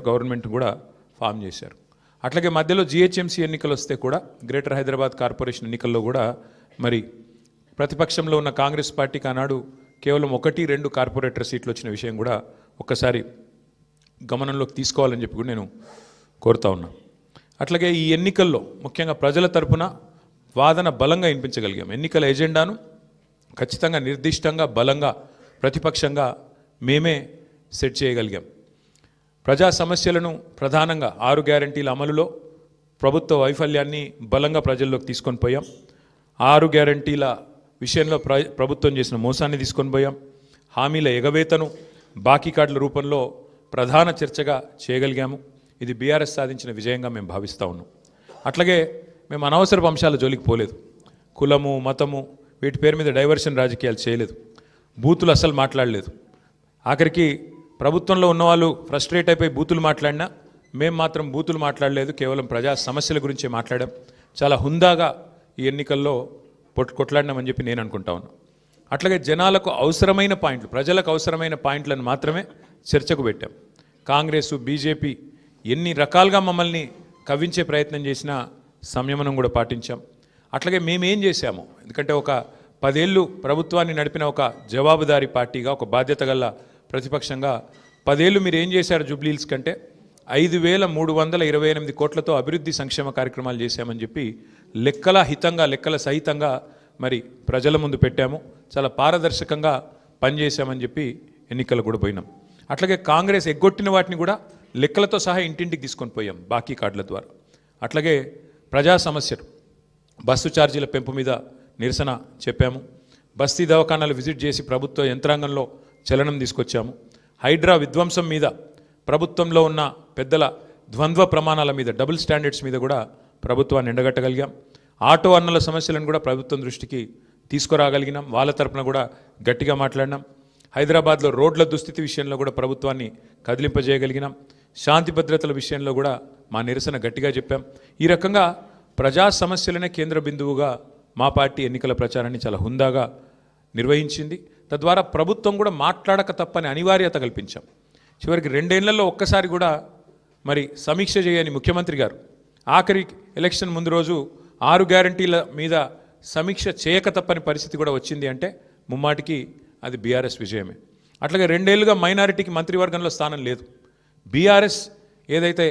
Government కూడా form చేశారు. అట్లాగే మధ్యలో జిహెచ్ఎంసీ ఎన్నికలు వస్తే కూడా గ్రేటర్ హైదరాబాద్ కార్పొరేషన్ ఎన్నికల్లో కూడా మరి ప్రతిపక్షంలో ఉన్న కాంగ్రెస్ పార్టీకి ఆనాడు కేవలం 1-2 కార్పొరేటర్ సీట్లు వచ్చిన విషయం కూడా ఒక్కసారి గమనంలోకి తీసుకోవాలని చెప్పి కూడా నేను కోరుతా ఉన్నా. అట్లాగే ఈ ఎన్నికల్లో ముఖ్యంగా ప్రజల తరపున వాదన బలంగా వినిపించగలిగాం. ఎన్నికల ఎజెండాను ఖచ్చితంగా నిర్దిష్టంగా బలంగా ప్రతిపక్షంగా మేమే సెట్ చేయగలిగాం. ప్రజా సమస్యలను ప్రధానంగా 6 గ్యారంటీల అమలులో ప్రభుత్వ వైఫల్యాన్ని బలంగా ప్రజల్లోకి తీసుకొని పోయాం. 6 గ్యారంటీల విషయంలో ప్రభుత్వం చేసిన మోసాన్ని తీసుకొని పోయాం. హామీల ఎగవేతను బాకీ కార్డుల రూపంలో ప్రధాన చర్చగా చేయగలిగాము. ఇది బీఆర్ఎస్ సాధించిన విజయంగా మేము భావిస్తూ ఉన్నాం. అట్లాగే మేము అనవసరపు అంశాల జోలికి పోలేదు. కులము మతము వీటి పేరు మీద డైవర్షన్ రాజకీయాలు చేయలేదు. బూతులు అసలు మాట్లాడలేదు. ఆఖరికి ప్రభుత్వంలో ఉన్నవాళ్ళు ఫ్రస్ట్రేట్ అయిపోయి బూతులు మాట్లాడినా మేము మాత్రం బూతులు మాట్లాడలేదు. కేవలం ప్రజా సమస్యల గురించే మాట్లాడాం. చాలా హుందాగా ఈ ఎన్నికల్లో కొట్లాడినామని చెప్పి నేను అనుకుంటా ఉన్నాను. అట్లాగే జనాలకు అవసరమైన పాయింట్లు ప్రజలకు అవసరమైన పాయింట్లను మాత్రమే చర్చకు పెట్టాం. కాంగ్రెస్ బీజేపీ ఎన్ని రకాలుగా మమ్మల్ని కవ్వించే ప్రయత్నం చేసినా సంయమనం కూడా పాటించాం. అట్లాగే మేమేం చేశాము, ఎందుకంటే ఒక 10 ఏళ్ళు ప్రభుత్వాన్ని నడిపిన ఒక జవాబుదారీ పార్టీగా ఒక బాధ్యత గల ప్రతిపక్షంగా 10 ఏళ్ళు మీరు ఏం చేశారు జూబ్లీహిల్స్ కంటే 5,328 కోట్లతో అభివృద్ధి సంక్షేమ కార్యక్రమాలు చేశామని చెప్పి లెక్కల హితంగా లెక్కల సహితంగా మరి ప్రజల ముందు పెట్టాము. చాలా పారదర్శకంగా పనిచేశామని చెప్పి ఎన్నికలు కూడా పోయినాం. అట్లాగే కాంగ్రెస్ ఎగ్గొట్టిన వాటిని కూడా లెక్కలతో సహా ఇంటింటికి తీసుకొని పోయాం బాకీ కార్డుల ద్వారా. అట్లాగే ప్రజా సమస్యలు బస్సు ఛార్జీల పెంపు మీద నిరసన చెప్పాము. బస్తీ దవాఖానాలు విజిట్ చేసి ప్రభుత్వ యంత్రాంగంలో చలనం తీసుకొచ్చాము. హైడ్రా విధ్వంసం మీద ప్రభుత్వంలో ఉన్న పెద్దల ద్వంద్వ ప్రమాణాల మీద డబుల్ స్టాండర్డ్స్ మీద కూడా ప్రభుత్వాన్ని ఎండగట్టగలిగాం. ఆటో అన్నల సమస్యలను కూడా ప్రభుత్వం దృష్టికి తీసుకురాగలిగినాం. వాళ్ళ తరపున కూడా గట్టిగా మాట్లాడినాం. హైదరాబాద్లో రోడ్ల దుస్థితి విషయంలో కూడా ప్రభుత్వాన్ని కదిలింపజేయగలిగినాం. శాంతి భద్రతల విషయంలో కూడా మా నిరసన గట్టిగా చెప్పాం. ఈ రకంగా ప్రజా సమస్యలనే కేంద్ర బిందువుగా మా పార్టీ ఎన్నికల ప్రచారాన్ని చాలా హుందాగా నిర్వహించింది. తద్వారా ప్రభుత్వం కూడా మాట్లాడక తప్పని అనివార్యత కల్పించాం. చివరికి 2 ఏళ్లలో ఒక్కసారి కూడా మరి సమీక్ష చేయని ముఖ్యమంత్రి గారు ఆఖరి ఎలక్షన్ ముందు రోజు 6 గ్యారంటీల మీద సమీక్ష చేయక తప్పని పరిస్థితి కూడా వచ్చింది అంటే ముమ్మాటికి అది బీఆర్ఎస్ విజయమే. అట్లాగే 2 ఏళ్లుగా మైనారిటీకి మంత్రివర్గంలో స్థానం లేదు. బీఆర్ఎస్ ఏదైతే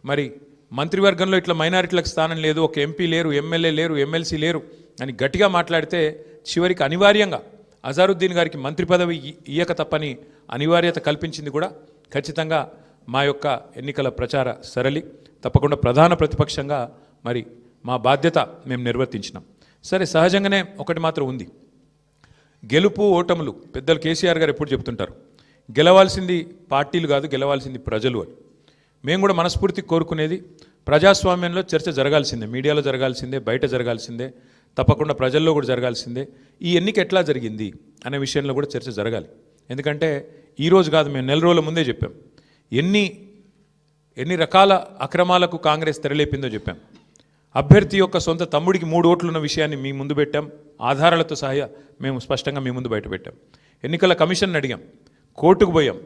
మరి మంత్రివర్గంలో ఇట్లా మైనారిటీలకు స్థానం లేదు, ఒక ఎంపీ లేరు, ఎమ్మెల్యే లేరు, ఎమ్మెల్సీ లేరు అని గట్టిగా మాట్లాడితే చివరికి అనివార్యంగా అజారుద్దీన్ గారికి మంత్రి పదవి ఇయ్యక తప్పని అనివార్యత కల్పించింది కూడా ఖచ్చితంగా మా యొక్క ఎన్నికల ప్రచార సరళి. తప్పకుండా ప్రధాన ప్రతిపక్షంగా మరి మా బాధ్యత మేము నిర్వర్తించినాం. సరే, సహజంగానే ఒకటి మాత్రం ఉంది, గెలుపు ఓటములు పెద్దలు కేసీఆర్ గారు ఎప్పుడు చెప్తుంటారు, గెలవాల్సింది పార్టీలు కాదు గెలవాల్సింది ప్రజలు అని. మేము కూడా మనస్ఫూర్తి కోరుకునేది ప్రజాస్వామ్యంలో చర్చ జరగాల్సిందే, మీడియాలో జరగాల్సిందే, బయట జరగాల్సిందే, తప్పకుండా ప్రజల్లో కూడా జరగాల్సిందే. ఈ ఎన్నిక ఎట్లా జరిగింది అనే విషయంలో కూడా చర్చ జరగాలి. ఎందుకంటే ఈరోజు కాదు, మేము 4 రోజుల ముందే చెప్పాం ఎన్ని రకాల అక్రమాలకు కాంగ్రెస్ తెరలేపిందో చెప్పాం. అభ్యర్థి యొక్క సొంత తమ్ముడికి 3 ఓట్లు ఉన్న విషయాన్ని మీ ముందు పెట్టాం. ఆధారాలతో సహా మేము స్పష్టంగా మీ ముందు బయట పెట్టాం. ఎన్నికల కమిషన్ అడిగాం, కోర్టుకు పోయాం.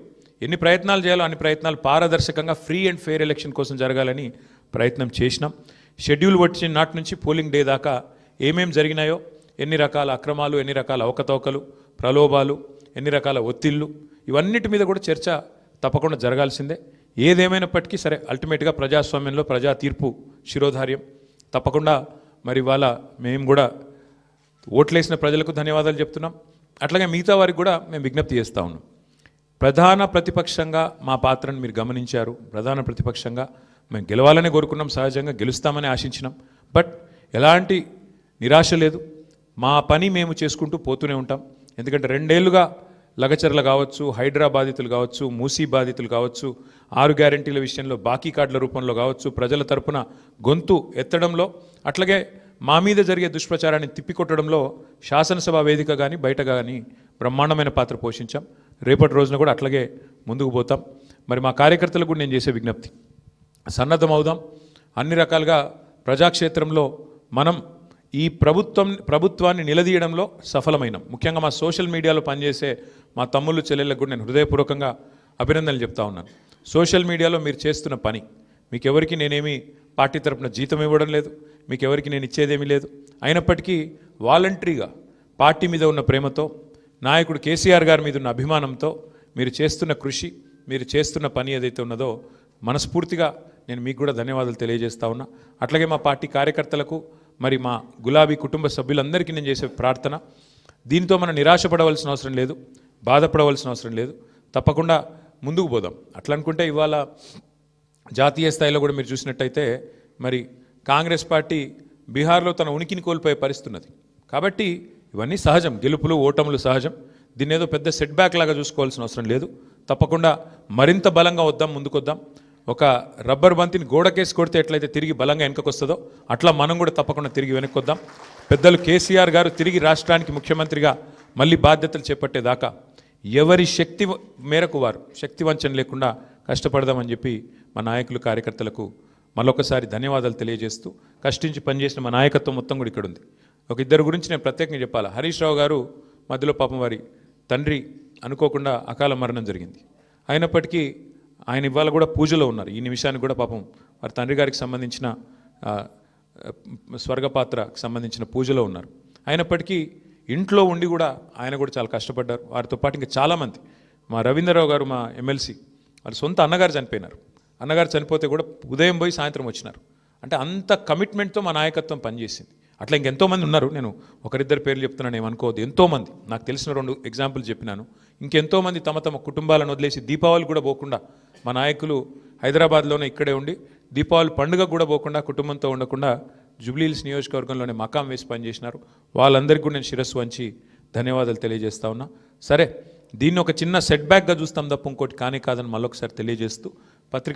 ఎన్ని ప్రయత్నాలు చేయాలో అన్ని ప్రయత్నాలు పారదర్శకంగా ఫ్రీ అండ్ ఫెయిర్ ఎలక్షన్ కోసం జరగాలని ప్రయత్నం చేసినాం. షెడ్యూల్ వచ్చిన నాటి నుంచి పోలింగ్ డే దాకా ఏమేం జరిగినాయో, ఎన్ని రకాల అక్రమాలు, ఎన్ని రకాల అవకతవకలు, ప్రలోభాలు, ఎన్ని రకాల ఒత్తిళ్ళు, ఇవన్నిటి మీద కూడా చర్చ తప్పకుండా జరగాల్సిందే. ఏదేమైనప్పటికీ సరే, అల్టిమేట్గా ప్రజాస్వామ్యంలో ప్రజా తీర్పు శిరోధార్యం. తప్పకుండా మరి వాళ్ళ మేము కూడా ఓట్లేసిన ప్రజలకు ధన్యవాదాలు చెప్తున్నాం. అట్లాగే మిగతా వారికి కూడా మేము విజ్ఞప్తి చేస్తూ ఉన్నాం. ప్రధాన ప్రతిపక్షంగా మా పాత్రను మీరు గమనించారు. ప్రధాన ప్రతిపక్షంగా మేము గెలవాలని కోరుకున్నాం, సహజంగా గెలుస్తామని ఆశించినాం. బట్ ఎలాంటి నిరాశ లేదు, మా పని మేము చేసుకుంటూ పోతూనే ఉంటాం. ఎందుకంటే 2 ఏళ్లుగా లగచర్ల కావచ్చు, హైడ్రా బాధితులు కావచ్చు, మూసీ బాధితులు కావచ్చు, 6 గ్యారంటీల విషయంలో బాకీ కార్డుల రూపంలో కావచ్చు, ప్రజల తరపున గొంతు ఎత్తడంలో, అట్లాగే మా మీద జరిగే దుష్ప్రచారాన్ని తిప్పికొట్టడంలో శాసనసభ వేదిక కానీ బయట కానీ బ్రహ్మాండమైన పాత్ర పోషించాం. రేపటి రోజున కూడా అట్లాగే ముందుకు పోతాం. మరి మా కార్యకర్తలకు కూడా నేను చేసే విజ్ఞప్తి, సన్నద్ధం అవుదాం. అన్ని రకాలుగా ప్రజాక్షేత్రంలో మనం ఈ ప్రభుత్వాన్ని నిలదీయడంలో సఫలమైనాం. ముఖ్యంగా మా సోషల్ మీడియాలో పనిచేసే మా తమ్ముళ్ళు చెల్లెళ్ళకు కూడా నేను హృదయపూర్వకంగా అభినందనలు చెప్తా ఉన్నాను. సోషల్ మీడియాలో మీరు చేస్తున్న పని, మీకెవరికి నేనేమి పార్టీ తరపున జీతం ఇవ్వడం లేదు, మీకెవరికి నేను ఇచ్చేదేమీ లేదు. అయినప్పటికీ వాలంటరీగా పార్టీ మీద ఉన్న ప్రేమతో, నాయకుడు కేసీఆర్ గారి మీద ఉన్న అభిమానంతో మీరు చేస్తున్న కృషి, మీరు చేస్తున్న పని ఏదైతే ఉన్నదో మనస్ఫూర్తిగా నేను మీకు కూడా ధన్యవాదాలు తెలియజేస్తా ఉన్నా. అట్లాగే మా పార్టీ కార్యకర్తలకు, మరి మా గులాబీ కుటుంబ సభ్యులందరికీ నేను చేసే ప్రార్థన, దీంతో మనం నిరాశపడవలసిన అవసరం లేదు, బాధపడవలసిన అవసరం లేదు. తప్పకుండా ముందుకు పోదాం. అట్లా అనుకుంటే ఇవాళ జాతీయ స్థాయిలో కూడా మీరు చూసినట్టయితే మరి కాంగ్రెస్ పార్టీ బీహార్లో తన ఉనికిని కోల్పోయే పరిస్థితి ఉన్నది. కాబట్టి ఇవన్నీ సహజం, గెలుపులు ఓటములు సహజం. దీన్ని ఏదో పెద్ద సెట్ బ్యాక్ లాగా చూసుకోవాల్సిన అవసరం లేదు. తప్పకుండా మరింత బలంగా వద్దాం, ముందుకొద్దాం. ఒక రబ్బర్ బంతిని గోడకేసి కొడితే ఎట్లయితే తిరిగి బలంగా వెనకకు వస్తుందో అట్లా మనం కూడా తప్పకుండా తిరిగి వెనక్కి వద్దాం. పెద్దలు కేసీఆర్ గారు తిరిగి రాష్ట్రానికి ముఖ్యమంత్రిగా మళ్ళీ బాధ్యతలు చేపట్టేదాకా ఎవరి శక్తి మేరకు వారు శక్తి వంచన లేకుండా కష్టపడదామని చెప్పి మా నాయకులు కార్యకర్తలకు మరొకసారి ధన్యవాదాలు తెలియజేస్తూ, కష్టించి పనిచేసిన మా నాయకత్వం మొత్తం కూడా ఇక్కడ ఉంది. ఒక ఇద్దరు గురించి నేను ప్రత్యేకంగా చెప్పాలి. హరీష్ రావు గారు మధ్యలో పాపం వారి తండ్రి అనుకోకుండా అకాల మరణం జరిగింది. అయినప్పటికీ ఆయన ఇవాళ కూడా పూజలో ఉన్నారు. ఈ నిమిషానికి కూడా పాపం వారి తండ్రి గారికి సంబంధించిన స్వర్గపాత్రకు సంబంధించిన పూజలో ఉన్నారు. అయినప్పటికీ ఇంట్లో ఉండి కూడా ఆయన కూడా చాలా కష్టపడ్డారు. వారితో పాటు ఇంకా చాలామంది, మా రవీంద్రరావు గారు మా ఎమ్మెల్సీ, వారి సొంత అన్నగారు చనిపోయినారు. అన్నగారు చనిపోతే కూడా ఉదయం పోయి సాయంత్రం వచ్చినారు. అంటే అంత కమిట్మెంట్తో మా నాయకత్వం పనిచేసింది. అట్లా ఇంకెంతోమంది ఉన్నారు. నేను ఒకరిద్దరు పేర్లు చెప్తున్నాను, ఏమనుకోవద్దు. ఎంతోమంది నాకు తెలిసిన 2 ఎగ్జాంపుల్ చెప్పినాను. ఇంకెంతోమంది తమ తమ కుటుంబాలను వదిలేసి దీపావళి కూడా పోకుండా, మా నాయకులు హైదరాబాద్లోనే ఇక్కడే ఉండి దీపావళి పండుగ కూడా పోకుండా, కుటుంబంతో ఉండకుండా జూబ్లీహిల్స్ నియోజకవర్గంలోనే మకాం వేసి పనిచేసినారు. వాళ్ళందరికీ కూడా నేను శిరస్సు వంచి ధన్యవాదాలు తెలియజేస్తా ఉన్నా. సరే, దీన్ని ఒక చిన్న సెట్ బ్యాక్గా చూస్తాం తప్ప ఇంకోటి కానీ కాదని మళ్ళొకసారి తెలియజేస్తూ పత్రికా